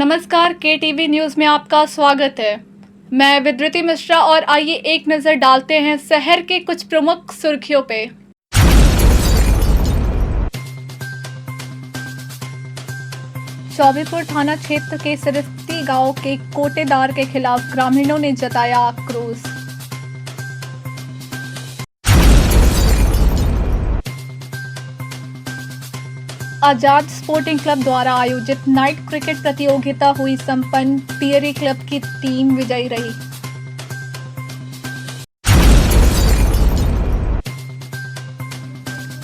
नमस्कार, KTV news में आपका स्वागत है। मैं विद्युति मिश्रा और आइए एक नज़र डालते हैं शहर के कुछ प्रमुख सुर्खियों पे। चौबेपुर थाना क्षेत्र के सिरस्ती गांव के कोटेदार के खिलाफ ग्रामीणों ने जताया आक्रोश। आजाद स्पोर्टिंग क्लब द्वारा आयोजित नाइट क्रिकेट प्रतियोगिता हुई संपन्न। पियरी क्लब की टीम विजयी रही।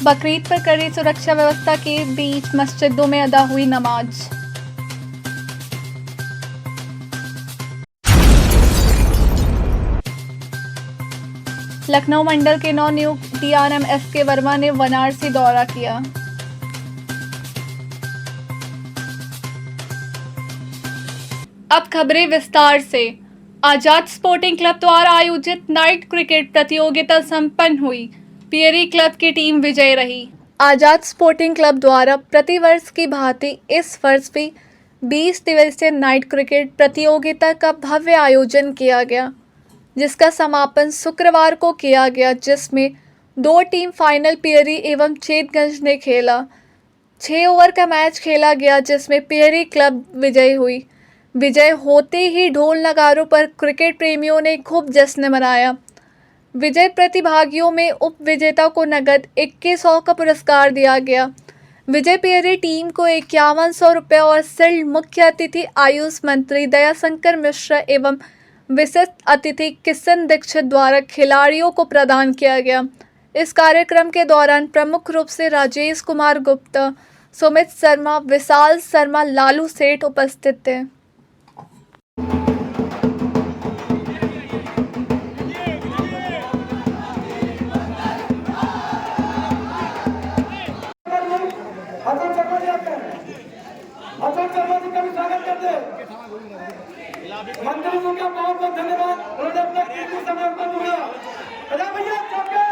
बकरीद पर कड़ी सुरक्षा व्यवस्था के बीच मस्जिदों में अदा हुई नमाज। लखनऊ मंडल के नवनियुक्त DRM SK वर्मा ने वाराणसी दौरा किया। अब खबरें विस्तार से। आजाद स्पोर्टिंग क्लब द्वारा आयोजित नाइट क्रिकेट प्रतियोगिता संपन्न हुई। पियरी क्लब की टीम विजयी रही। आजाद स्पोर्टिंग क्लब द्वारा प्रतिवर्ष की भांति इस वर्ष भी 20 दिवसीय नाइट क्रिकेट प्रतियोगिता का भव्य आयोजन किया गया, जिसका समापन शुक्रवार को किया गया, जिसमें 2 टीम फाइनल पियरी एवं चेतगंज ने खेला। 6 ओवर का मैच खेला गया, जिसमें पियरी क्लब विजयी हुई। विजय होते ही ढोल नगारों पर क्रिकेट प्रेमियों ने खूब जश्न मनाया। विजय प्रतिभागियों में उप विजेता को नगद 2100 का पुरस्कार दिया गया। विजय पियरी टीम को 5100 रुपये और शील्ड मुख्य अतिथि आयुष मंत्री दयाशंकर मिश्रा एवं विशिष्ट अतिथि किशन दीक्षित द्वारा खिलाड़ियों को प्रदान किया गया। इस कार्यक्रम के दौरान प्रमुख रूप से राजेश कुमार गुप्ता, सुमित शर्मा, विशाल शर्मा, लालू सेठ उपस्थित थे। मंत्री जी का बहुत बहुत धन्यवाद। उन्होंने अपना कीमती समय हमको दिया। प्रजा भैया चौके।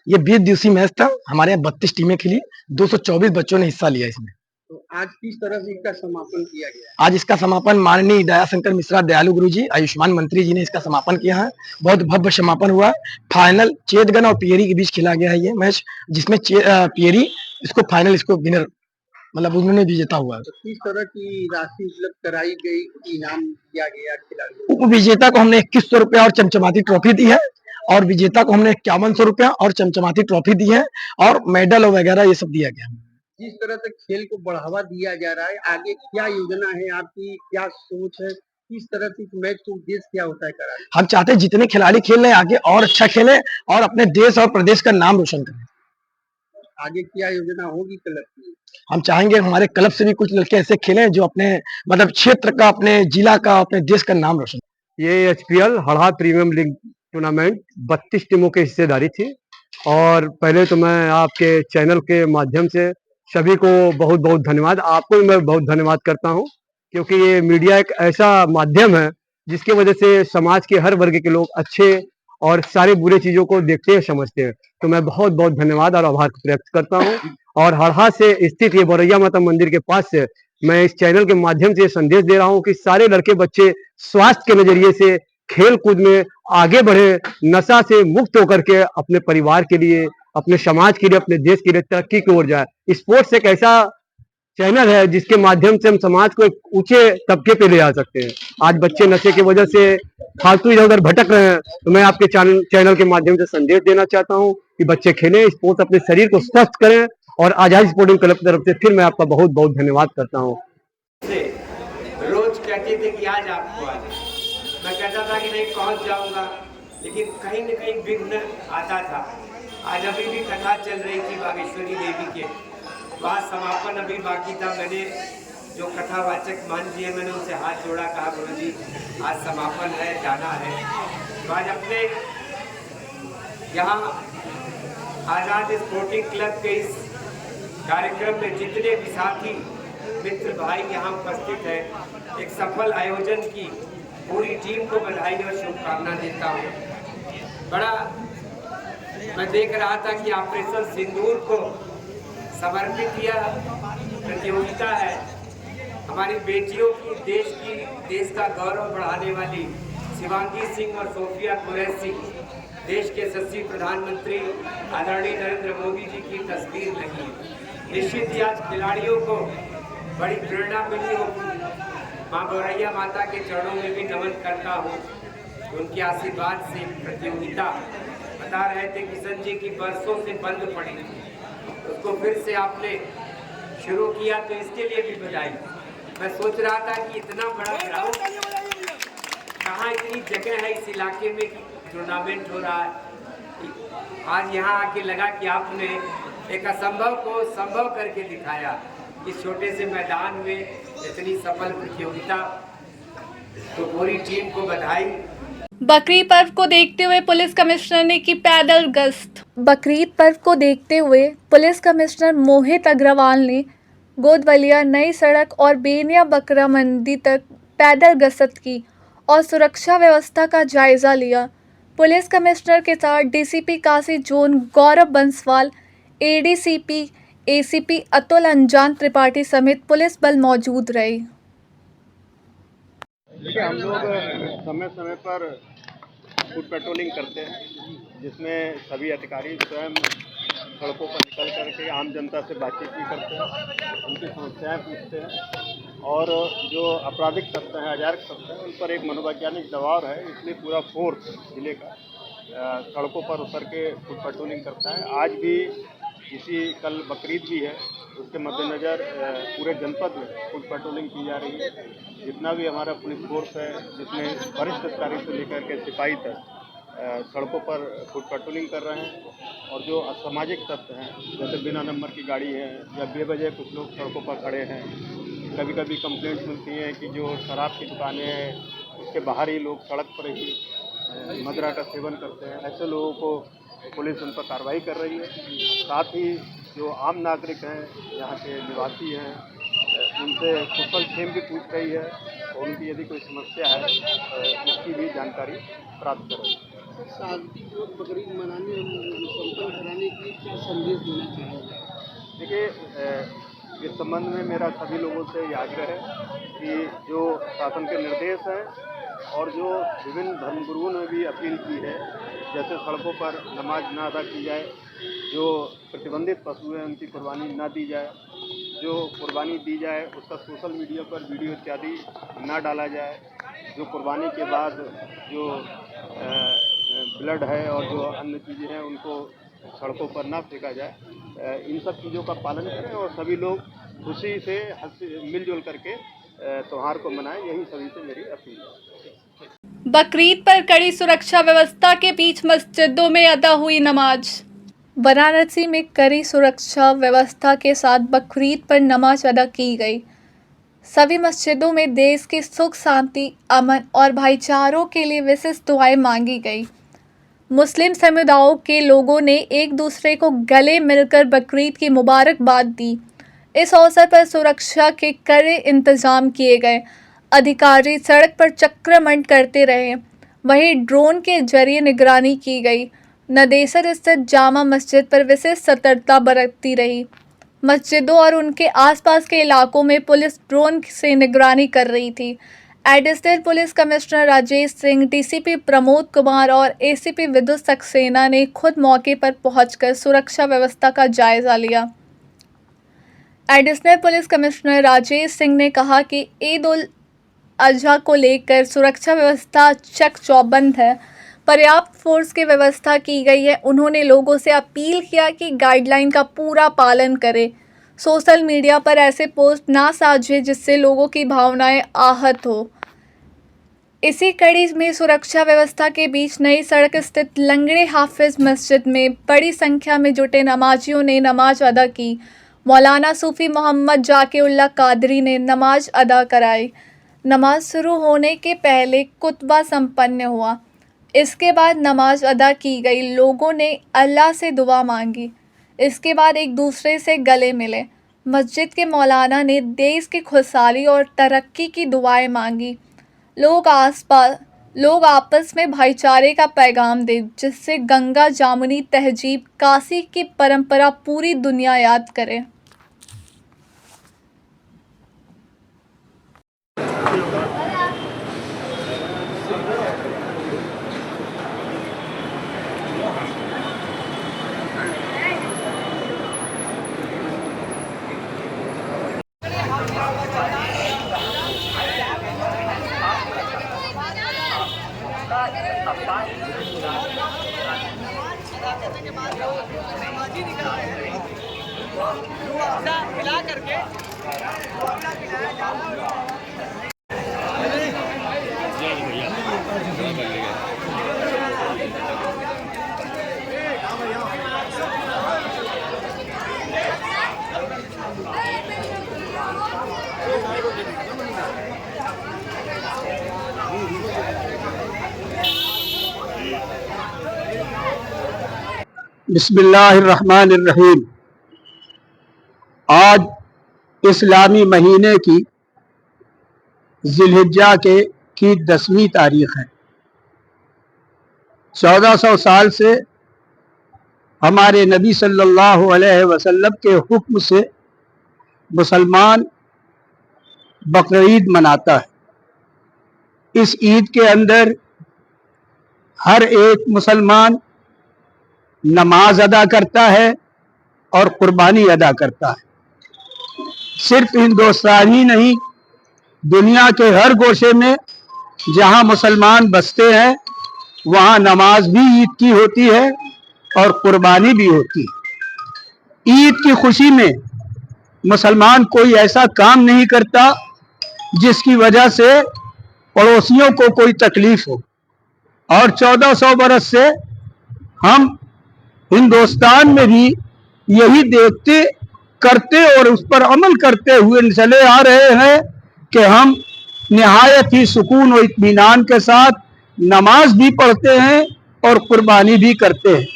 ये 20 दिवसीय मैच था। हमारे यहाँ 32 टीमें खेली, 224 बच्चों ने हिस्सा लिया इसमें। तो आज किस तरह से इसका समापन किया गया? आज इसका समापन माननीय दयाशंकर मिश्रा दयालु गुरु जी, आयुष्मान मंत्री जी ने इसका समापन किया है। बहुत भव्य समापन हुआ। फाइनल चेतगन और पियरी के बीच खेला गया है ये मैच, जिसमें पियरी इसको फाइनल इसको विनर मतलब उन्होंने विजेता हुआ। तो किस तरह की राशि उपलब्ध कराई गई, इनाम दिया गया खिलाड़ियों को? विजेता को हमने 2100 रुपया और चमचमाती ट्रॉफी दी है, और विजेता को हमने 5100 रुपया और चमचमाती ट्रॉफी दी है, और मेडल वगैरह ये सब दिया गया। जिस तरह से खेल को बढ़ावा दिया जा रहा है, आगे क्या योजना है आपकी, क्या सोच है, किस तरह से मैच को उद्देश्य क्या होता है कराने? हम चाहते हैं जितने खिलाड़ी खेल रहे हैं आगे और अच्छा खेलें और अपने देश और प्रदेश का नाम रोशन करें। आगे क्या योजना होगी क्लब की? हम चाहेंगे हमारे क्लब से भी कुछ लड़के ऐसे खेलें जो अपने मतलब क्षेत्र का, अपने जिला का, अपने देश का नाम रोशन। ये HPL Harha premium league tournament 32 टीमों की हिस्सेदारी थी, और पहले तो मैं आपके चैनल के माध्यम से सभी को बहुत बहुत धन्यवाद, आपको भी मैं बहुत धन्यवाद करता हूं, क्योंकि ये मीडिया एक ऐसा माध्यम है जिसकी वजह से समाज के हर वर्ग के लोग अच्छे और सारे बुरे चीजों को देखते हैं, समझते हैं। तो मैं बहुत बहुत धन्यवाद और आभार व्यक्त करता हूं। और हरहा से स्थित ये बोरैया माता मंदिर के पास से मैं इस चैनल के माध्यम से संदेश दे रहा हूं कि सारे लड़के बच्चे स्वास्थ्य के नजरिए से खेल कूद में आगे बढ़े, नशा से मुक्त होकर के अपने परिवार के लिए, अपने समाज के लिए, अपने देश के लिए तरक्की की ओर जाए। स्पोर्ट्स एक ऐसा चैनल है जिसके माध्यम से हम समाज को एक ऊंचे तबके पे ले आ सकते हैं। आज बच्चे नशे की वजह से फालतू इधर उधर भटक रहे हैं, तो मैं आपके चैनल के माध्यम से संदेश देना चाहता हूं कि बच्चे खेलें, स्पोर्ट्स, अपने शरीर को स्वस्थ करें। और आजाद स्पोर्टिंग क्लब की तरफ से फिर मैं आपका बहुत बहुत धन्यवाद करता हूँ। रोज कहते थे कि आज आपको आज मैं कहता था कि नहीं पहुंच जाऊंगा, लेकिन कहीं न कहीं विघ्न आता था। आज अभी भी कथा चल रही थी बागेश्वरी देवी के, वहाँ समापन अभी बाकी था। मैंने जो कथावाचक मान जी हैं, मैंने उनसे हाथ जोड़ा, कहा गुरु जी आज समापन है, जाना है। तो आज अपने यहाँ आज़ाद स्पोर्टिंग क्लब के इस कार्यक्रम में जितने भी साथी मित्र भाई यहाँ उपस्थित हैं, एक सफल आयोजन की पूरी टीम को बधाई और शुभकामना देता हूँ। बड़ा मैं देख रहा था कि ऑपरेशन सिंदूर को समर्पित यह प्रतियोगिता है हमारी बेटियों की, देश का गौरव बढ़ाने वाली शिवांगी सिंह और सोफिया कुरैशी, देश के यशस्वी प्रधानमंत्री आदरणीय नरेंद्र मोदी जी की तस्वीर लगी। निश्चित ही आज खिलाड़ियों को बड़ी प्रेरणा मिली होगी। माँ गौरैया माता के चरणों में भी नमन करता हूँ। उनके आशीर्वाद से प्रतियोगिता, बता रहे थे किशन जी की बरसों से बंद पड़ी थी, उसको फिर से आपने शुरू किया, तो इसके लिए भी बधाई। मैं सोच रहा था कि इतना बड़ा ग्राउंड, कहाँ इतनी जगह है इस इलाके में कि टूर्नामेंट हो रहा है। आज यहाँ आके लगा कि आपने एक असंभव को संभव करके दिखाया। इस छोटे से मैदान में इतनी सफल प्रतियोगिता, तो पूरी टीम को बधाई। बकरीद पर्व को देखते हुए पुलिस कमिश्नर ने की पैदल गश्त। बकरीद पर्व को देखते हुए पुलिस कमिश्नर मोहित अग्रवाल ने गोदवलिया नई सड़क और बेनिया बकरा मंडी तक पैदल गश्त की और सुरक्षा व्यवस्था का जायजा लिया। पुलिस कमिश्नर के साथ डीसीपी काशी जोन गौरव बंसवाल, एडीसीपी एसीपी अतुल अंजान त्रिपाठी समेत पुलिस बल मौजूद रहे। देखिए, हम लोग समय समय पर फुट पेट्रोलिंग करते हैं, जिसमें सभी अधिकारी स्वयं सड़कों पर निकल करके आम जनता से बातचीत भी करते हैं, उनकी समस्याएं पूछते हैं, और जो आपराधिक तत्व हैं, अजायज तत्व हैं, उन पर एक मनोवैज्ञानिक दबाव है, इसलिए पूरा फोर्स जिले का सड़कों पर उतर के फुट पेट्रोलिंग करता है। आज भी कल बकरीद भी है, उसके मद्देनज़र पूरे जनपद में फुट पेट्रोलिंग की जा रही है। जितना भी हमारा पुलिस फोर्स है, जिसमें वरिष्ठ अधिकारी से लेकर के सिपाही तक सड़कों पर फुट पेट्रोलिंग कर रहे हैं। और जो असामाजिक तत्व हैं, जैसे बिना नंबर की गाड़ी है या बेवजह कुछ लोग सड़कों पर खड़े हैं, कभी कभी कंप्लेंट्स मिलती हैं कि जो शराब की दुकानें हैं उसके बाहर ही लोग सड़क पर ही मदिरा का सेवन करते हैं। ऐसे लोगों को पुलिस उन पर कार्रवाई कर रही है। साथ ही जो आम नागरिक हैं, यहाँ के निवासी हैं, उनसे कुशल क्षेम भी पूछ रही है और उनकी यदि कोई समस्या है उसकी भी जानकारी प्राप्त कर रही है। शांतिपूर्वक बकरीद मनाने और संपन्न कराने की क्या संदेश देना चाहेंगे? देखिए, इस संबंध में मेरा सभी लोगों से यह आग्रह है कि जो शासन के निर्देश हैं और जो विभिन्न धर्मगुरुओं ने भी अपील की है, जैसे सड़कों पर नमाज ना अदा की जाए, जो प्रतिबंधित पशु हैं उनकी कुर्बानी ना दी जाए, जो कुर्बानी दी जाए उसका सोशल मीडिया पर वीडियो इत्यादि ना डाला जाए, जो कुर्बानी के बाद जो ब्लड है और जो अन्य चीज़ें हैं उनको सड़कों पर ना फेंका जाए। इन सब चीज़ों का पालन करें और सभी लोग खुशी से मिलजुल करके त्यौहार को मनाएं, यही सभी से मेरी अपील है। बकरीद पर कड़ी सुरक्षा व्यवस्था के बीच मस्जिदों में अदा हुई नमाज। वाराणसी में कड़ी सुरक्षा व्यवस्था के साथ बकरीद पर नमाज अदा की गई। सभी मस्जिदों में देश की सुख शांति, अमन और भाईचारों के लिए विशेष दुआएं मांगी गई। मुस्लिम समुदायों के लोगों ने एक दूसरे को गले मिलकर बकरीद की मुबारकबाद दी। इस अवसर पर सुरक्षा के कड़े इंतजाम किए गए। अधिकारी सड़क पर चक्रमंड करते रहे, वहीं ड्रोन के जरिए निगरानी की गई। नदेसर स्थित जामा मस्जिद पर विशेष सतर्कता बरतती रही। मस्जिदों और उनके आसपास के इलाकों में पुलिस ड्रोन से निगरानी कर रही थी। Additional police commissioner Rajesh Singh, DCP Pramod Kumar और एसीपी विद्युत सक्सेना ने खुद मौके पर पहुंचकर सुरक्षा व्यवस्था का जायजा लिया। Additional police commissioner Rajesh Singh ने कहा कि ईद उल अजहा को लेकर सुरक्षा व्यवस्था चक चौबंद है, पर्याप्त फोर्स की व्यवस्था की गई है। उन्होंने लोगों से अपील किया कि गाइडलाइन का पूरा पालन करें, सोशल मीडिया पर ऐसे पोस्ट ना साझें जिससे लोगों की भावनाएं आहत हो। इसी कड़ी में सुरक्षा व्यवस्था के बीच नई सड़क स्थित लंगड़े हाफिज मस्जिद में बड़ी संख्या में जुटे नमाजियों ने नमाज अदा की। मौलाना सूफी मोहम्मद जाकिउल्लाह कादरी ने नमाज अदा कराई। नमाज शुरू होने के पहले खुतबा संपन्न हुआ। इसके बाद नमाज अदा की गई। लोगों ने अल्लाह से दुआ मांगी। इसके बाद एक दूसरे से गले मिले। मस्जिद के मौलाना ने देश की खुशहाली और तरक्की की दुआएं मांगी। लोग आपस में भाईचारे का पैगाम दे, जिससे गंगा जामुनी तहजीब काशी की परंपरा पूरी दुनिया याद करे। बिस्मिल्लाहिर्रहमानिर्रहीम। आज इस्लामी महीने की जिलहिज्जा की 10वीं तारीख है। 1400 साल से हमारे नबी सल्लल्लाहु अलैहि वसल्लम के हुक्म से मुसलमान बकरीद मनाता है। इस ईद के अंदर हर एक मुसलमान नमाज अदा करता है और कुर्बानी अदा करता है। सिर्फ हिंदुस्तान ही नहीं, दुनिया के हर गोशे में जहां मुसलमान बसते हैं वहां नमाज भी ईद की होती है और कुर्बानी भी होती है। ईद की खुशी में मुसलमान कोई ऐसा काम नहीं करता जिसकी वजह से पड़ोसियों को कोई तकलीफ हो। और 1400 बरस से हम हिंदुस्तान में भी यही देखते करते और उस पर अमल करते हुए चले आ रहे हैं कि हम निहायत ही सुकून और इत्मीनान के साथ नमाज भी पढ़ते हैं और कुर्बानी भी करते हैं।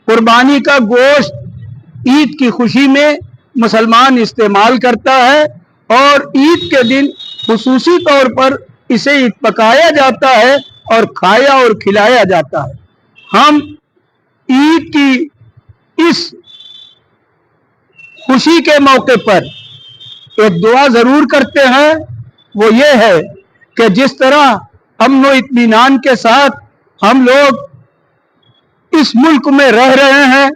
कुर्बानी का गोश्त ईद की खुशी में मुसलमान इस्तेमाल करता है और ईद के दिन खुसूसी तौर पर इसे पकाया जाता है और खाया और खिलाया जाता है। हम ईद की इस खुशी के मौके पर एक दुआ जरूर करते हैं, वो ये है कि जिस तरह अमन व इत्मीनान के साथ हम लोग इस मुल्क में रह रहे हैं,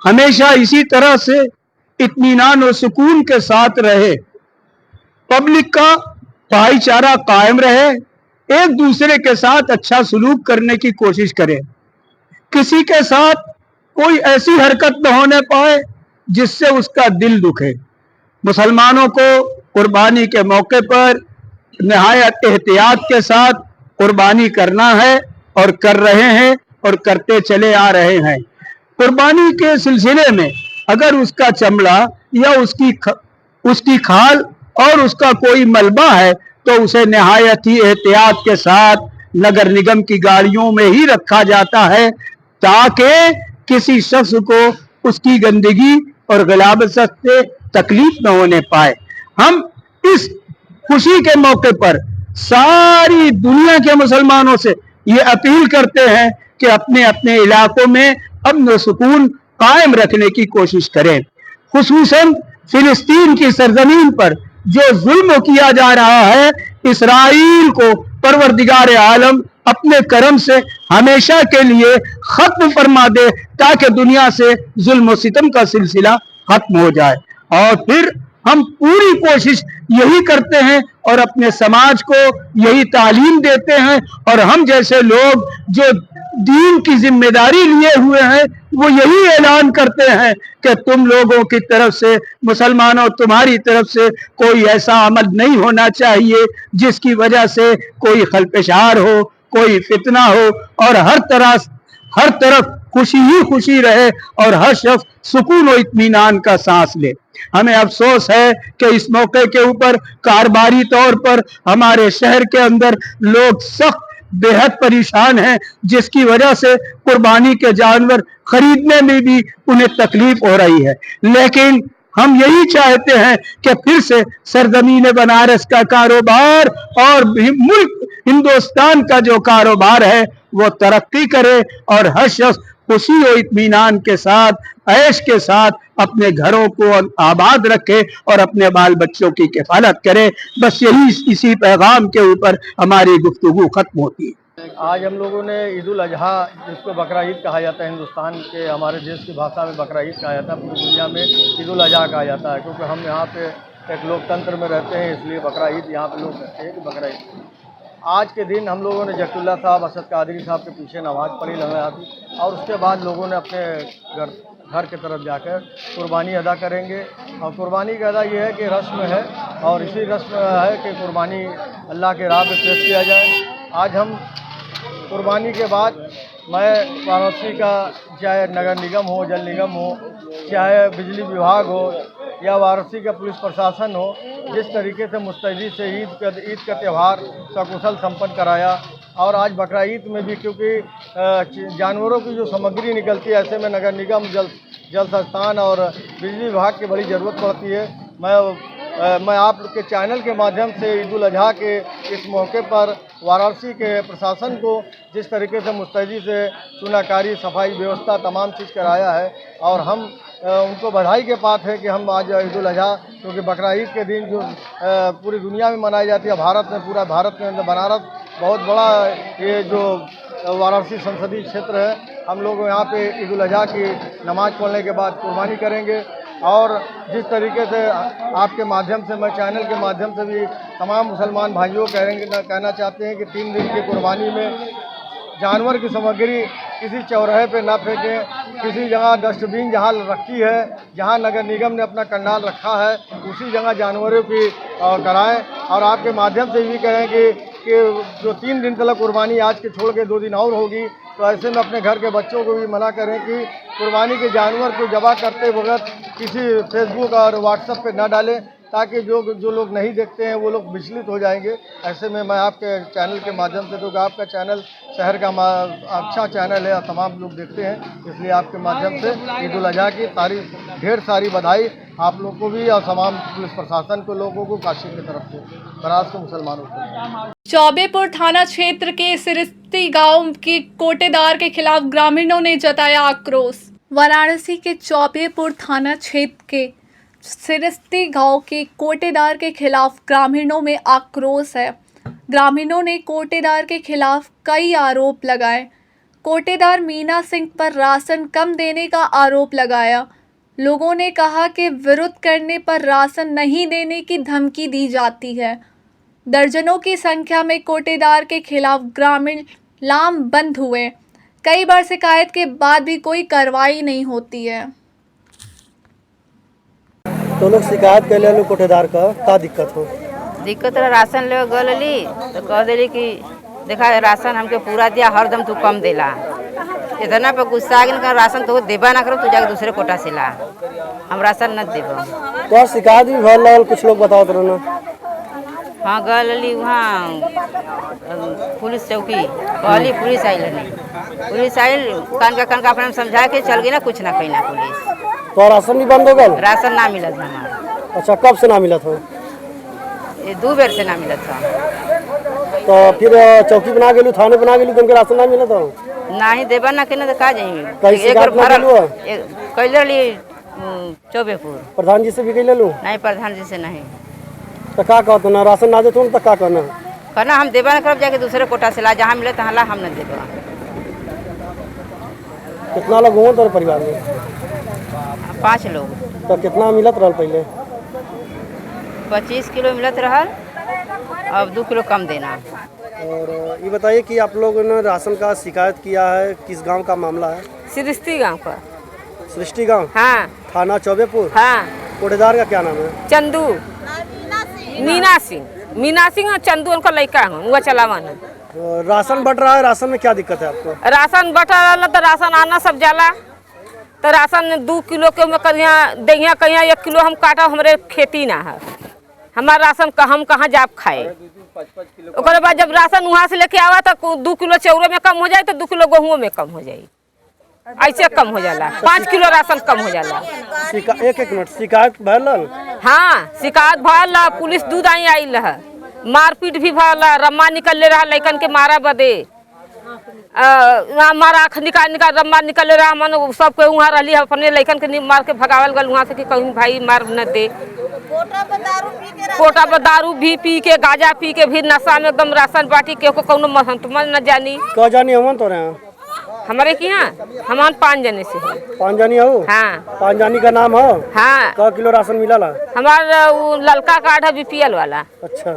हमेशा इसी तरह से इत्मीनान और सुकून के साथ रहे, पब्लिक का भाईचारा कायम रहे, एक दूसरे के साथ अच्छा सलूक करने की कोशिश करें, किसी के साथ कोई ऐसी हरकत न होने पाए जिससे उसका दिल दुखे। मुसलमानों को कुर्बानी के मौके पर निहायत एहतियात के साथ कुर्बानी करना है और कर रहे हैं और करते चले आ रहे हैं। कुर्बानी के सिलसिले में अगर उसका चमड़ा या उसकी खाल और उसका कोई मलबा है तो उसे निहायत ही एहतियात के साथ नगर निगम की गाड़ियों में ही रखा जाता है ताकि किसी शख्स को उसकी गंदगी और गलाबत से तकलीफ न होने पाए। हम इस खुशी के मौके पर सारी दुनिया के मुसलमानों से ये अपील करते हैं कि अपने अपने इलाकों में अमन व सुकून कायम रखने की कोशिश करें। खुसूसन फिलिस्तीन की सरजमीन पर जो जुल्म किया जा रहा है, इसराइल को परवरदिगार आलम अपने करम से हमेशा के लिए खत्म फरमा दे ताकि दुनिया से जुल्म और सितम का सिलसिला खत्म हो जाए। और फिर हम पूरी कोशिश यही करते हैं और अपने समाज को यही तालीम देते हैं और हम जैसे लोग जो दीन की जिम्मेदारी लिए हुए हैं वो यही ऐलान करते हैं कि तुम लोगों की तरफ से, मुसलमानों तरफ तरफ से कोई ऐसा अमल नहीं होना चाहिए जिसकी वजह से कोई खलफशार हो, कोई फितना हो और हर तरफ खुशी ही खुशी रहे और हर शख्स सुकून और इत्मीनान का सांस ले। हमें अफसोस है कि इस मौके के ऊपर कारोबारी तौर पर हमारे शहर के अंदर लोग सख्त बेहद परेशान हैं, जिसकी वजह से कुर्बानी के जानवर खरीदने में भी उन्हें तकलीफ हो रही है। लेकिन हम यही चाहते हैं कि फिर से सरजमीन बनारस का कारोबार और मुल्क हिंदुस्तान का जो कारोबार है वो तरक्की करे और हर शख्स खुशी और इत्मीनान के साथ ऐश के साथ अपने घरों को आबाद रखे और अपने बाल बच्चों की किफालत करे। बस यही इसी पैगाम के ऊपर हमारी गुफ्तगू खत्म होती है। आज हम लोगों ने ईद उल अजहा, जिसको बकरा ईद कहा जाता है, हिंदुस्तान के हमारे देश की भाषा में बकरा ईद कहा जाता है, पूरी दुनिया में ईद उल अजहा कहा जाता है, क्योंकि हम यहाँ पे एक लोकतंत्र में रहते हैं, इसलिए बकरा ईद यहाँ पे लोग कहते हैं कि बकरा ईद। आज के दिन हम लोगों ने जकतुल्ला साहब, असद कादरी साहब के पीछे नमाज़ पढ़ी लम्हाती, और उसके बाद लोगों ने अपने घर की तरफ जाकर कुर्बानी अदा करेंगे। और कुर्बानी का अदा ये है कि रस्म है, और इसी रस्म है कि कुर्बानी अल्लाह के राह पे पेश किया जाए। आज हम कुर्बानी के बाद मैं वाराणसी का, चाहे नगर निगम हो, जल निगम हो, चाहे बिजली विभाग हो या वाराणसी का पुलिस प्रशासन हो, जिस तरीके से मुस्तैदी से ईद का त्यौहार सकुशल संपन्न कराया। और आज बकरा ईद में भी, क्योंकि जानवरों की जो सामग्री निकलती है, ऐसे में नगर निगम, जल संस्थान और बिजली विभाग की बड़ी ज़रूरत पड़ती है। मैं आप लोग के चैनल के माध्यम से ईद उल अजहा के इस मौके पर वाराणसी के प्रशासन को जिस तरीके से मुस्तैदी से चूनाकारी, सफाई व्यवस्था तमाम चीज़ कराया है, और हम उनको बधाई के पात्र हैं कि हम आज ईद उल अजहा, क्योंकि बकरा ईद के दिन जो पूरी दुनिया में मनाई जाती है, भारत में, पूरा भारत में, बनारस बहुत बड़ा ये जो वाराणसी संसदीय क्षेत्र है, हम लोग यहाँ पे ईद उल अजहा की नमाज़ पढ़ने के बाद कुर्बानी करेंगे। और जिस तरीके से आपके माध्यम से, मैं चैनल के माध्यम से भी तमाम मुसलमान भाइयों कहना चाहते हैं कि 3 दिन की कुर्बानी में जानवर की सामग्री किसी चौराहे पे ना फेंकें, किसी जगह डस्टबिन जहाँ रखी है, जहाँ नगर निगम ने अपना कंडाल रखा है, उसी जगह जानवरों की कराएं। और आपके माध्यम से भी कहें कि जो 3 दिन तक कुर्बानी आज के छोड़ के 2 दिन और होगी, तो ऐसे में अपने घर के बच्चों को भी मना करें कि कुर्बानी के जानवर को ज़बह करते वक्त किसी फेसबुक और व्हाट्सएप पे ना डालें, ताकि जो लोग नहीं देखते हैं वो लोग विचलित हो जाएंगे। ऐसे में मैं आपके चैनल के माध्यम से, क्योंकि आपका चैनल शहर का अच्छा चैनल है और तमाम लोग देखते हैं, इसलिए आपके माध्यम से ईद उल अजहा की ढेर सारी बधाई आप लोग को भी और तमाम पुलिस प्रशासन को, लोगों को, काशी की तरफ से, बनारस के मुसलमानों को। चौबेपुर थाना क्षेत्र के सिरस्ती गांव के कोटेदार के खिलाफ ग्रामीणों ने जताया आक्रोश। वाराणसी के चौबेपुर थाना क्षेत्र के सिरस्ती गांव के कोटेदार के खिलाफ ग्रामीणों में आक्रोश है। ग्रामीणों ने कोटेदार के खिलाफ कई आरोप लगाए। कोटेदार मीना सिंह पर राशन कम देने का आरोप लगाया। लोगों ने कहा कि विरोध करने पर राशन नहीं देने की धमकी दी जाती है। दर्जनों की संख्या में कोटेदार के खिलाफ ग्रामीण लामबंद हुए। कई बार शिकायत के बाद भी कोई कार्रवाई नहीं होती है। तो लोग शिकायत कर ले कोटेदार का दिक्कत हो? दिक्कत रहा, राशन ले गली तो कह दिली कि देखा राशन हमके पूरा दिया, हरदम तू कम देला। इतना पर गुस्सा आ गया, राशन तो देबा ना करो, तू जाके दूसरे कोटा से ला, हम राशन न देब। तो शिकायत भी भर, कुछ लोग बताओ तो ना। हाँ गली वहाँ पुलिस चौकी कहली, पुलिस आई नहीं, पुलिस आई कान का अपने समझा के चल गई ना, कुछ ना कही ना पुलिस। तो राशन भी बंद हो गया? राशन ना मिला था हमारा। अच्छा, कब से ना मिला था? ये 2 बेर से ना मिला था। तो फिर चौकी बना गेलू, थाने बना गेलू, तुमके राशन ना मिला था? नहीं देबा ना के ना का जाइए कैले रही चौबेपुर। प्रधान जी से भी कैले लू? नहीं, प्रधान जी से नहीं। तो क्या कहते ना, राशन ना दे तो क्या करना? कहना हम देबा ना करब, जाके दूसरे कोटा से ला, जहाँ मिले तहाँ ला, हम न देबा। कितना लोग हो तेरे परिवार में? 5 लोग। तो कितना मिलत रहा पहले? 25 किलो मिलत रहा, अब 2 किलो कम देना। और ये बताइए कि आप लोगों ने राशन का शिकायत किया है, किस गांव का मामला है? सिरस्ती गांव का। सृष्टि गांव? हाँ। थाना चौबेपुर? हाँ। कोटेदार का क्या नाम है? चंदू, मीना सिंह और चंदू उनका लड़का है, वो चलावन है। राशन बट रहा है, राशन में क्या दिक्कत है आपको? राशन बट रहा तो राशन आना सब जाला, तो राशन 2 किलो के में कहिया दहिया कहिया 1 किलो हम काटा, हमारे खेती ना है, हमारा राशन हम कहाँ जाप खाए। ओकर बाद जब राशन वहाँ से लेके आवा तो 2 किलो चाउर में कम हो जाए तो 2 किलो गेहूँ में कम हो जाए, ऐसे कम हो जाला, 5 किलो राशन कम हो जाला। एक मिनट, शिकायत भरल? हाँ, शिकायत भरल, पुलिस दूध आई आइल है, मारपीट भी भरल, रम्मा निकल ले रहा लइकन के मारा बदे, हमारा आँख निकाल रम्मा निकल रहा, मन सब कोई वहाँ रही अपने लइकन के मार के भगावल गल वहाँ से कि कहीं भाई मार न दे। कोटा पर दारू भी पी के, गांजा पी के भी नशा में एकदम राशन बाटी के को कौनो महंत मन न जानी। कौ जानी हमन तो रहे हमारे की यहाँ हम 5 जने से है। 5 जानी हो? हाँ। 5 जानी का नाम हो? हाँ। क किलो राशन मिला ला? हमारा वो ललका कार्ड है बीपीएल वाला। अच्छा।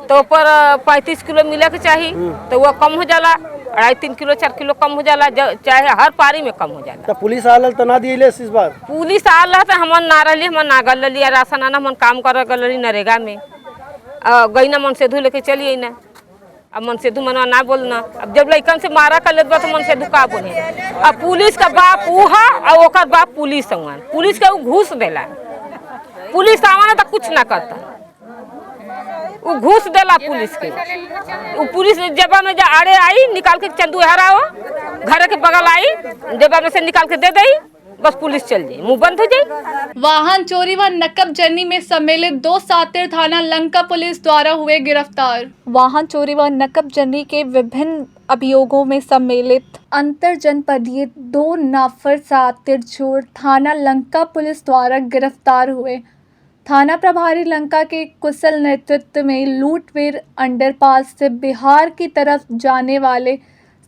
तो ऊपर 35 किलो मिले के चाहिए, तो वो कम हो जाला, 2.5-3 किलो 4 किलो कम हो जाला, चाहे हर पारी में कम हो जाला। तो पुलिस आल तो ना दिए इस बार? पुलिस आल तो हमन ना रही, हमन ना गल रही राशन आना, हम काम कर गल रही नरेगा में, गई ना मन से धू लेके चलिए ना। अब मन से धू मना ना बोलना, अब जब लइकन से मारा कर लेत बा तो मन से धू का बोले। अब पुलिस का बाप उहा और ओकर बाप पुलिस हवन, पुलिस के घूस देला, पुलिस आवा तो कुछ ना करता, वो घूस देला पुलिस के। वो पुलिस जेबा में जा आड़े आई निकाल के चंदू हराओ, घर के बगल आई जेबा में से निकाल के दे दई, बस पुलिस चल जाए, मुंह बंद हो जाए। वाहन चोरी व नकबजनी में सम्मिलित 2 सातिर थाना लंका पुलिस द्वारा हुए गिरफ्तार। वाहन चोरी व नकबजनी के विभिन्न अभियोगों में सम्मिलित अंतर जनपदीय 2 नाफर सातिर चोर थाना लंका पुलिस द्वारा गिरफ्तार हुए। थाना प्रभारी लंका के कुशल नेतृत्व में लूटवेर अंडरपास से बिहार की तरफ जाने वाले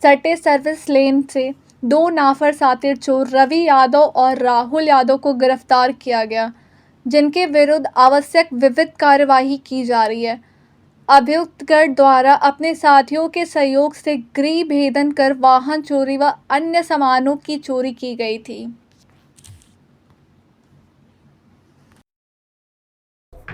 सटे सर्विस लेन से 2 नाफर सातिर चोर रवि यादव और राहुल यादव को गिरफ्तार किया गया, जिनके विरुद्ध आवश्यक विविध कार्यवाही की जा रही है। अभियुक्तगण द्वारा अपने साथियों के सहयोग से गृह भेदन कर वाहन चोरी व अन्य सामानों की चोरी की गई थी।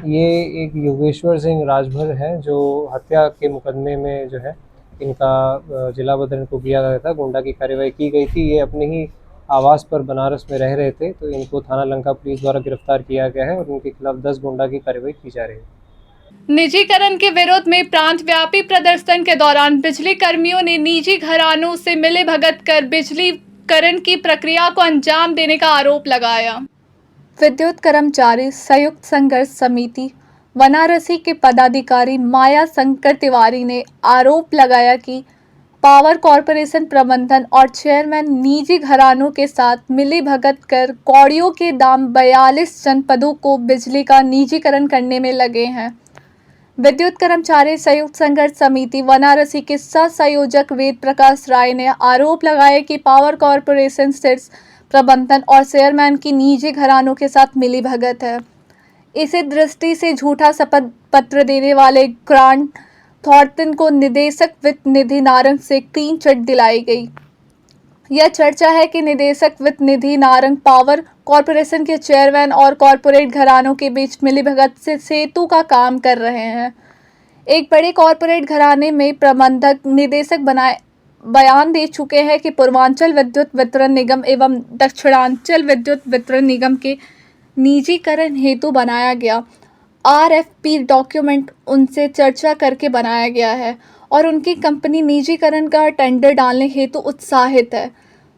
ये एक योगेश्वर सिंह राजभर है जो हत्या के मुकदमे में जो है इनका जिला बदरन को किया गया था, गुंडा की कार्रवाई की गई थी। ये अपने ही आवास पर बनारस में रह रहे थे, तो इनको थाना लंका पुलिस द्वारा गिरफ्तार किया गया है और उनके खिलाफ 10 गुंडा की कार्रवाई की जा रही है। निजीकरण के विरोध में प्रांत व्यापी प्रदर्शन के दौरान बिजली कर्मियों ने निजी घरानों से मिले भगत कर बिजलीकरण की प्रक्रिया को अंजाम देने का आरोप लगाया। विद्युत कर्मचारी संयुक्त संघर्ष समिति वाराणसी के पदाधिकारी माया शंकर तिवारी ने आरोप लगाया कि पावर कॉरपोरेशन प्रबंधन और चेयरमैन निजी घरानों के साथ मिली भगत कर कौड़ियों के दाम 42 जनपदों को बिजली का निजीकरण करने में लगे हैं। विद्युत कर्मचारी संयुक्त संघर्ष समिति वाराणसी के सह संयोजक वेद प्रकाश राय ने आरोप लगाया कि पावर कॉरपोरेशन शीर्ष प्रबंधन और चेयरमैन की निजी घरानों के साथ मिली भगत है। इसी दृष्टि से झूठा शपथ पत्र देने वाले ग्रांट थॉर्टन को निदेशक वित्त निधि नारंग से क्लीन चिट दिलाई गई। यह चर्चा है कि निदेशक वित्त निधि नारंग पावर कॉरपोरेशन के चेयरमैन और कॉरपोरेट घरानों के बीच मिलीभगत से सेतु का काम कर रहे हैं। एक बड़े कॉरपोरेट घराने में प्रबंधक निदेशक बयान दे चुके हैं कि पूर्वांचल विद्युत वितरण निगम एवं दक्षिणांचल विद्युत वितरण निगम के निजीकरण हेतु बनाया गया RFP डॉक्यूमेंट उनसे चर्चा करके बनाया गया है और उनकी कंपनी निजीकरण का टेंडर डालने हेतु उत्साहित है।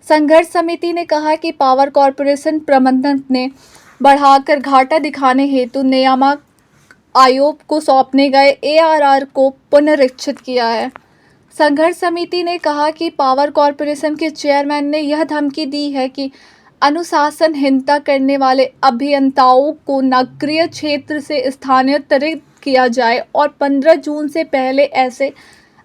संघर्ष समिति ने कहा कि पावर कॉरपोरेशन प्रबंधन ने बढ़ाकर घाटा दिखाने हेतु नियामक आयोग को सौंपने गए ARR को पुनरीक्षित किया है। संघर्ष समिति ने कहा कि पावर कॉरपोरेशन के चेयरमैन ने यह धमकी दी है कि अनुशासनहीनता करने वाले अभियंताओं को नगरीय क्षेत्र से स्थानांतरित किया जाए और 15 जून से पहले ऐसे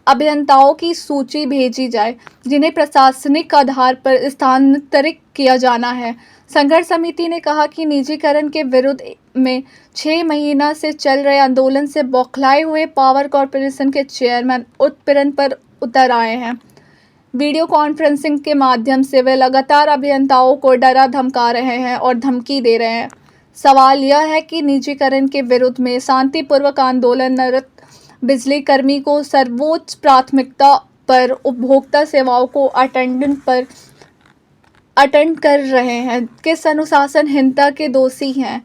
अभियंताओं की सूची भेजी जाए जिन्हें प्रशासनिक आधार पर स्थानांतरित किया जाना है। संघर्ष समिति ने कहा कि निजीकरण के विरुद्ध में 6 महीना से चल रहे आंदोलन से बौखलाए हुए पावर कॉरपोरेशन के चेयरमैन उत्पीड़न पर उतर आए हैं। वीडियो कॉन्फ्रेंसिंग के माध्यम से वे लगातार अभियंताओं को डरा धमका रहे हैं और धमकी दे रहे हैं। सवाल यह है कि निजीकरण के विरुद्ध में शांतिपूर्वक आंदोलनरत बिजली कर्मी को सर्वोच्च प्राथमिकता पर उपभोक्ता सेवाओं को अटेंडेंट पर अटेंड कर रहे हैं, किस अनुशासनहीनता के दोषी हैं,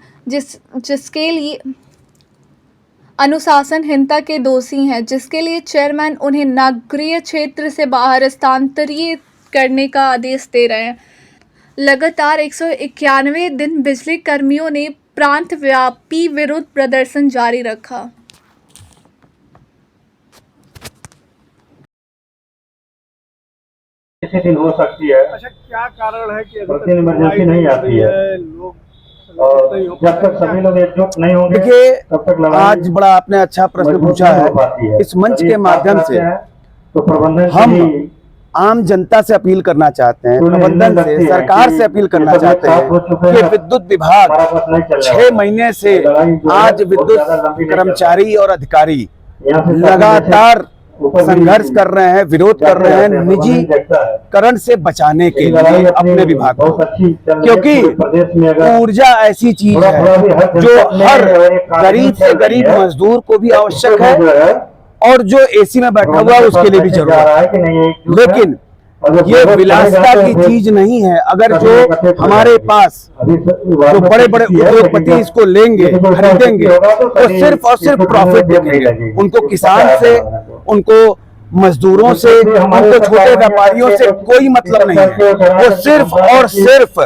जिसके लिए चेयरमैन उन्हें नगरीय क्षेत्र से बाहर स्थानांतरित करने का आदेश दे रहे हैं। लगातार 191 दिन बिजली कर्मियों ने प्रांत व्यापी विरोध प्रदर्शन जारी रखा। किसी दिन हो सकती है। अच्छा, क्या कारण है कि प्रतिदिन इमरजेंसी नहीं आती है लोग और जब तक सभी लोग एकजुट नहीं होंगे देखिए, तब तक लड़ाई आज बड़ा आपने अच्छा प्रश्न मजबूत पूछा नहीं है। हो पाती है। इस मंच यदि के बात माध्यम करते से हैं तो प्रबंधन हम की आम जनता से अपील करना चाहते हैं, पूरी प्रबंधन हिम्मत से, लगती है सरकार कि से अपील ये करना सब एक चाहते साथ हो चुके हैं कि हैं। विद्युत विभाग हमारा बस नहीं चल रहा 6 है। महीने से लड़ाई जो है आज बहुत विद्युत ज्यादा लंबी नहीं चल कर्मचारी और अधिकारी यहाँ से लगातार ऊपर भी संघर्ष कर रहे हैं, विरोध कर जाते रहे हैं रहते हैं, प्रबंधन देखता है। निजीकरण से बचाने के ये लड़ाई लिए अपने विभाग को, बहुत अच्छी चल रही है। क्योंकि पूरे प्रदेश में अगर ऊर्जा ऐसी चीज थोड़ा है थोड़ा भी हर जो जनपद में हर एक कानून गरीब से चल रही गरीब है। मजदूर को भी आवश्यक उसको है जो है और जो एसी में बैठा हुआ है उसके लिए भी जा जरूरत रहा है। है कि नहीं ये एकजुट है। लेकिन अगर ये जरूरत विलासिता पड़ेगा तो की फिर चीज नहीं है। अगर सभी जो इकट्ठे हो हमारे जाएंगे। पास अभी जो बड़े बड़े उद्योगपति इसको लेंगे, खरीदेंगे, वो सिर्फ और सिर्फ प्रॉफिट देखेंगे। उनको किसान से, उनको मजदूरों से, उनको छोटे व्यापारियों से कोई मतलब नहीं है। वो सिर्फ और सिर्फ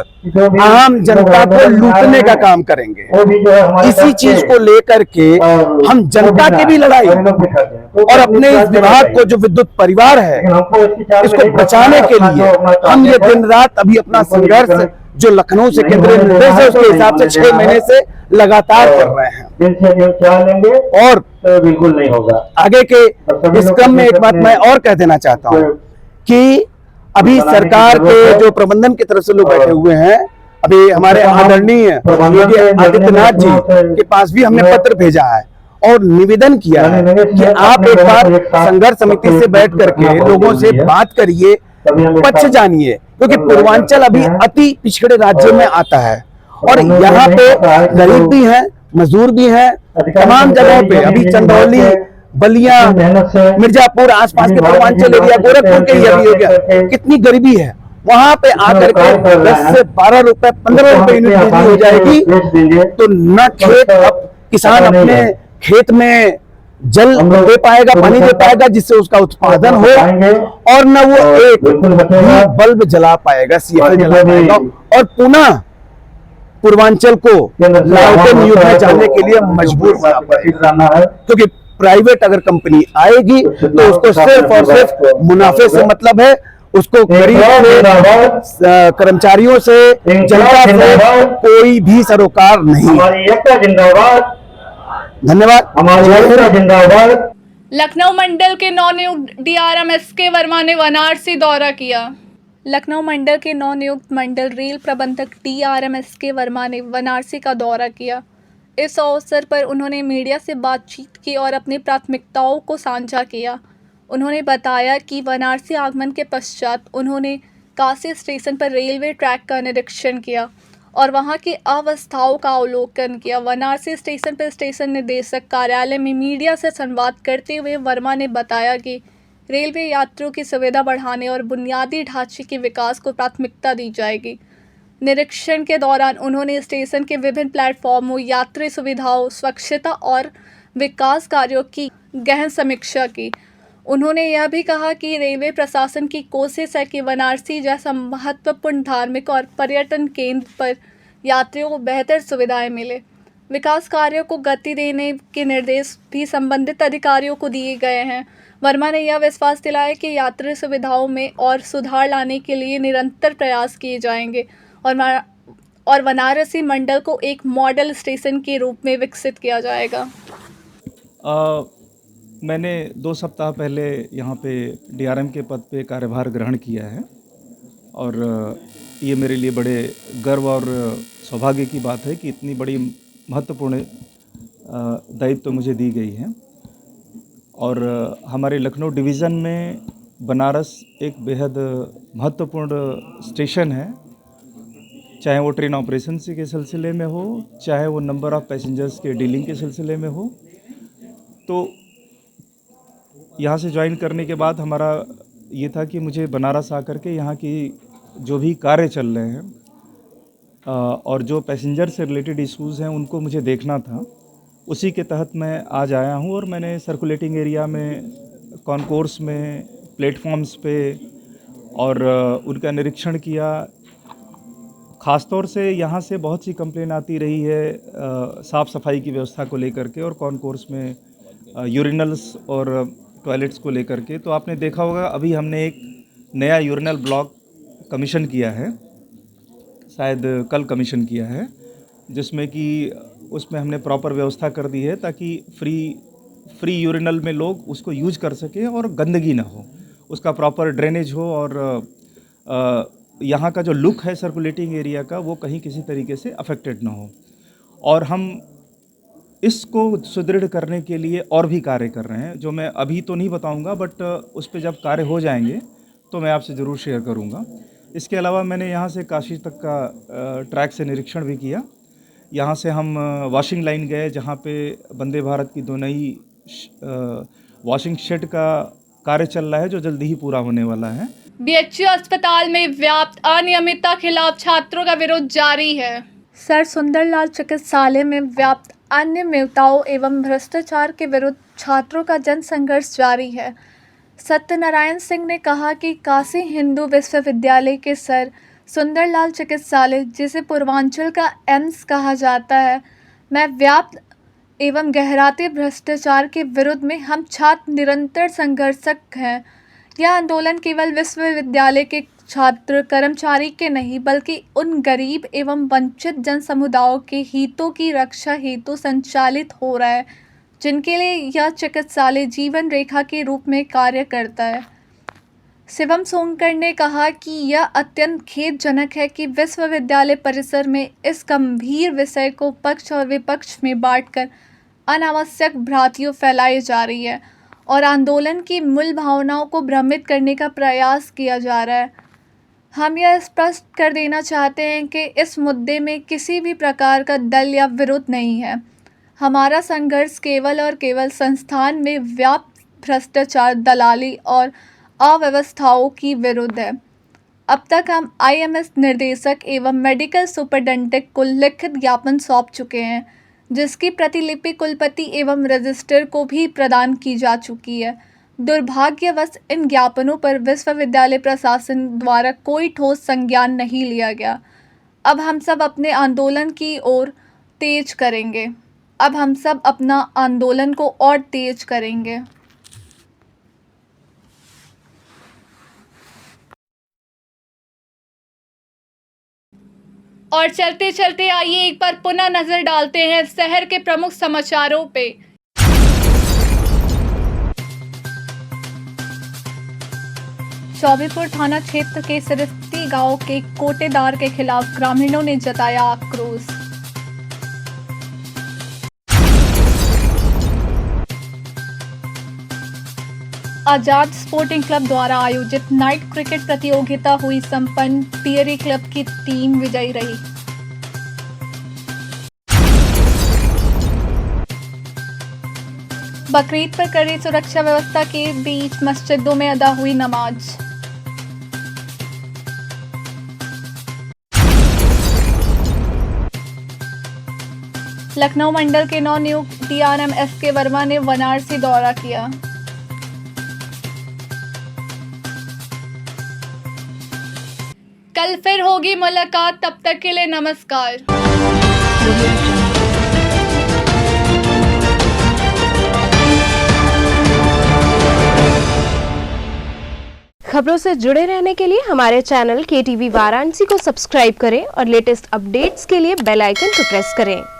आम जनता को लूटने का काम करेंगे। वो भी जो है हमारे इसी पास चीज के को लेकर के और हम जनता की भी लड़ाई सभी लोग भी करते हैं। तो और अपने इस विभाग को जो विद्युत परिवार है लेकिन हमको इसकी चाल में इसको नहीं बचाने के अपना लिए जो अपना हम ये टारगेट है, दिन रात अभी अपना हमको संघर्ष निजीकरण जो लखनऊ से नहीं केंद्रीय होने निर्देश देना है है, उसके तो हिसाब से नहीं 6 होने महीने देना से लगातार कर रहे हैं दिन से जो चाल लेंगे और तो बिल्कुल नहीं होगा। आगे के सभी इस लोग क्रम में एक बात अपने- मैं और कह देना चाहता हूँ कि अभी बनाने की सरकार जरूरत के है। जो प्रबंधन की तरफ से लोग बैठे हुए हैं, अभी हमारे हम आदरणीय प्रबंधन योगी से आदित्यनाथ जी निर्णय के पास भी हमने जो- पत्र भेजा है और निवेदन किया है कि आप एक बार संघर्ष समिति से बैठ करके लोगों से बात करिए, पक्ष जानिए, क्योंकि पूर्वांचल अभी अति पिछड़े राज्य में आता है और यहाँ पे गरीब भी हैं, मजदूर भी हैं, तमाम जगहों पे। अभी चंदौली, बलिया, मिर्जापुर, आसपास के पूर्वांचल एरिया, गोरखपुर के ही अभी हो गया, कितनी गरीबी है। वहां पे आकर के 10 से 12 रुपए, 15 रुपए यूनिट बिजली हो जाएगी तो न खेत, अब किसान अपने खेत में जल दे पाएगा, पानी दे पाएगा जिससे उसका उत्पादन हो और न वो एक भी बल्ब जला पाएगा, सीएफएल जला पाएगा और पुनः पूर्वांचल को लालटेन युग में जाने के लिए मजबूर होना पड़ेगा। क्योंकि प्राइवेट अगर कंपनी आएगी तो उसको सिर्फ और सिर्फ मुनाफे से मतलब है, उसको गरीब से, कर्मचारियों से, जनता से कोई भी सरोकार नहीं। हमारी एकता जिंदाबाद, धन्यवाद। हमारी एकता जिंदाबाद। लखनऊ मंडल के नवनियुक्त डीआरएम एसके वर्मा ने वाराणसी दौरा किया। लखनऊ मंडल के नवनियुक्त मंडल रेल प्रबंधक डीआरएम एसके वर्मा ने वाराणसी का दौरा किया। इस अवसर पर उन्होंने मीडिया से बातचीत की और अपनी प्राथमिकताओं को साझा किया। उन्होंने बताया कि वाराणसी आगमन के पश्चात उन्होंने काशी स्टेशन पर रेलवे ट्रैक का निरीक्षण किया और वहां की अवस्थाओं का अवलोकन किया। वाराणसी स्टेशन पर स्टेशन निदेशक कार्यालय में मीडिया से संवाद करते हुए वर्मा ने बताया कि रेलवे यात्रियों की सुविधा बढ़ाने और बुनियादी ढांचे के विकास को प्राथमिकता दी जाएगी। निरीक्षण के दौरान उन्होंने स्टेशन के विभिन्न प्लेटफॉर्मों, यात्री सुविधाओं, स्वच्छता और विकास कार्यों की गहन समीक्षा की। उन्होंने यह भी कहा कि रेलवे प्रशासन की कोशिश है कि वाराणसी जैसा महत्वपूर्ण धार्मिक और पर्यटन केंद्र पर यात्रियों को बेहतर सुविधाएं मिले। विकास कार्यों को गति देने के निर्देश भी संबंधित अधिकारियों को दिए गए हैं। वर्मा ने यह विश्वास दिलाया कि यात्री सुविधाओं में और सुधार लाने के लिए निरंतर प्रयास किए जाएंगे और वाराणसी मंडल को एक मॉडल स्टेशन के रूप में विकसित किया जाएगा। मैंने 2 सप्ताह पहले यहाँ पे डीआरएम के पद पे कार्यभार ग्रहण किया है और ये मेरे लिए बड़े गर्व और सौभाग्य की बात है कि इतनी बड़ी महत्वपूर्ण दायित्व मुझे दी गई है। और हमारे लखनऊ डिवीज़न में बनारस एक बेहद महत्वपूर्ण स्टेशन है, चाहे वो ट्रेन ऑपरेशन के सिलसिले में हो, चाहे वो नंबर ऑफ़ पैसेंजर्स के डीलिंग के सिलसिले में हो। तो यहाँ से ज्वाइन करने के बाद हमारा ये था कि मुझे बनारस आकर के यहाँ की जो भी कार्य चल रहे हैं और जो पैसेंजर से रिलेटेड इश्यूज़ हैं उनको मुझे देखना था, उसी के तहत मैं आज आया हूं। और मैंने सर्कुलेटिंग एरिया में, कॉन्कोर्स में, प्लेटफॉर्म्स पे और उनका निरीक्षण किया। ख़ासतौर से यहाँ से बहुत सी कंप्लेन आती रही है साफ़ सफाई की व्यवस्था को लेकर के और कॉन्कोर्स में यूरिनल्स और टॉयलेट्स को लेकर के। तो आपने देखा होगा अभी हमने एक नया यूरिनल ब्लॉक कमीशन किया है, शायद कल कमीशन किया है, जिसमें कि उसमें हमने प्रॉपर व्यवस्था कर दी है ताकि फ्री यूरिनल में लोग उसको यूज कर सकें और गंदगी ना हो, उसका प्रॉपर ड्रेनेज हो और यहाँ का जो लुक है सर्कुलेटिंग एरिया का वो कहीं किसी तरीके से अफेक्टेड ना हो। और हम इसको सुदृढ़ करने के लिए और भी कार्य कर रहे हैं, जो मैं अभी तो नहीं बताऊंगा, बट उस पर जब कार्य हो जाएंगे तो मैं आपसे ज़रूर शेयर करूंगा। इसके अलावा मैंने यहाँ से काशी तक का ट्रैक से निरीक्षण भी किया। यहाँ से हम वॉशिंग लाइन गए जहाँ पे वंदे भारत की 2 नई वॉशिंग शेड का कार्य चल रहा है जो जल्दी ही पूरा होने वाला है। बीएचयू अस्पताल में व्याप्त अनियमितता खिलाफ छात्रों का विरोध जारी है। सर सुंदरलाल चिकित्सालय में व्याप्त अनियमितताओं एवं भ्रष्टाचार के विरुद्ध छात्रों का जन संघर्ष जारी है। सत्यनारायण सिंह ने कहा कि काशी हिंदू विश्वविद्यालय के सर सुंदरलाल चिकित्सालय, जिसे पूर्वांचल का एम्स कहा जाता है, में व्याप्त एवं गहराते भ्रष्टाचार के विरुद्ध में हम छात्र निरंतर संघर्षक हैं। यह आंदोलन केवल विश्वविद्यालय के छात्र कर्मचारी के नहीं बल्कि उन गरीब एवं वंचित जन समुदायों के हितों की रक्षा हेतु संचालित हो रहा है, जिनके लिए यह चिकित्सालय जीवन रेखा के रूप में कार्य करता है। शिवम सोनकर ने कहा कि यह अत्यंत खेदजनक है कि विश्वविद्यालय परिसर में इस गंभीर विषय को पक्ष और विपक्ष में बांटकर अनावश्यक भ्रांतियां फैलाई जा रही है और आंदोलन की मूल भावनाओं को भ्रमित करने का प्रयास किया जा रहा है। हम यह स्पष्ट कर देना चाहते हैं कि इस मुद्दे में किसी भी प्रकार का दल या विरोध नहीं है। हमारा संघर्ष केवल और केवल संस्थान में व्याप्त भ्रष्टाचार, दलाली और अव्यवस्थाओं की विरुद्ध है। अब तक हम आईएमएस निर्देशक एवं मेडिकल सुपरिटेंडेंट को लिखित ज्ञापन सौंप चुके हैं, जिसकी प्रतिलिपि कुलपति एवं रजिस्ट्रार को भी प्रदान की जा चुकी है। दुर्भाग्यवश इन ज्ञापनों पर विश्वविद्यालय प्रशासन द्वारा कोई ठोस संज्ञान नहीं लिया गया। अब हम सब अपने आंदोलन की ओर तेज करेंगे। अब हम सब अपना आंदोलन को और तेज करेंगे। और चलते चलते आइए एक बार पुनः नजर डालते हैं शहर के प्रमुख समाचारों पे। चौबेपुर थाना क्षेत्र के सिरस्ती गांव के कोटेदार के खिलाफ ग्रामीणों ने जताया आक्रोश। आजाद स्पोर्टिंग क्लब द्वारा आयोजित नाइट क्रिकेट प्रतियोगिता हुई संपन्न। पियरी क्लब की टीम विजयी रही। बकरीद पर कड़ी सुरक्षा व्यवस्था के बीच मस्जिदों में अदा हुई नमाज। लखनऊ मंडल के नवनियुक्त डीआरएम एसके वर्मा ने वाराणसी दौरा किया। कल फिर होगी मुलाकात, तब तक के लिए नमस्कार। खबरों से जुड़े रहने के लिए हमारे चैनल KTV वाराणसी को सब्सक्राइब करें और लेटेस्ट अपडेट्स के लिए बेल आइकन को प्रेस करें।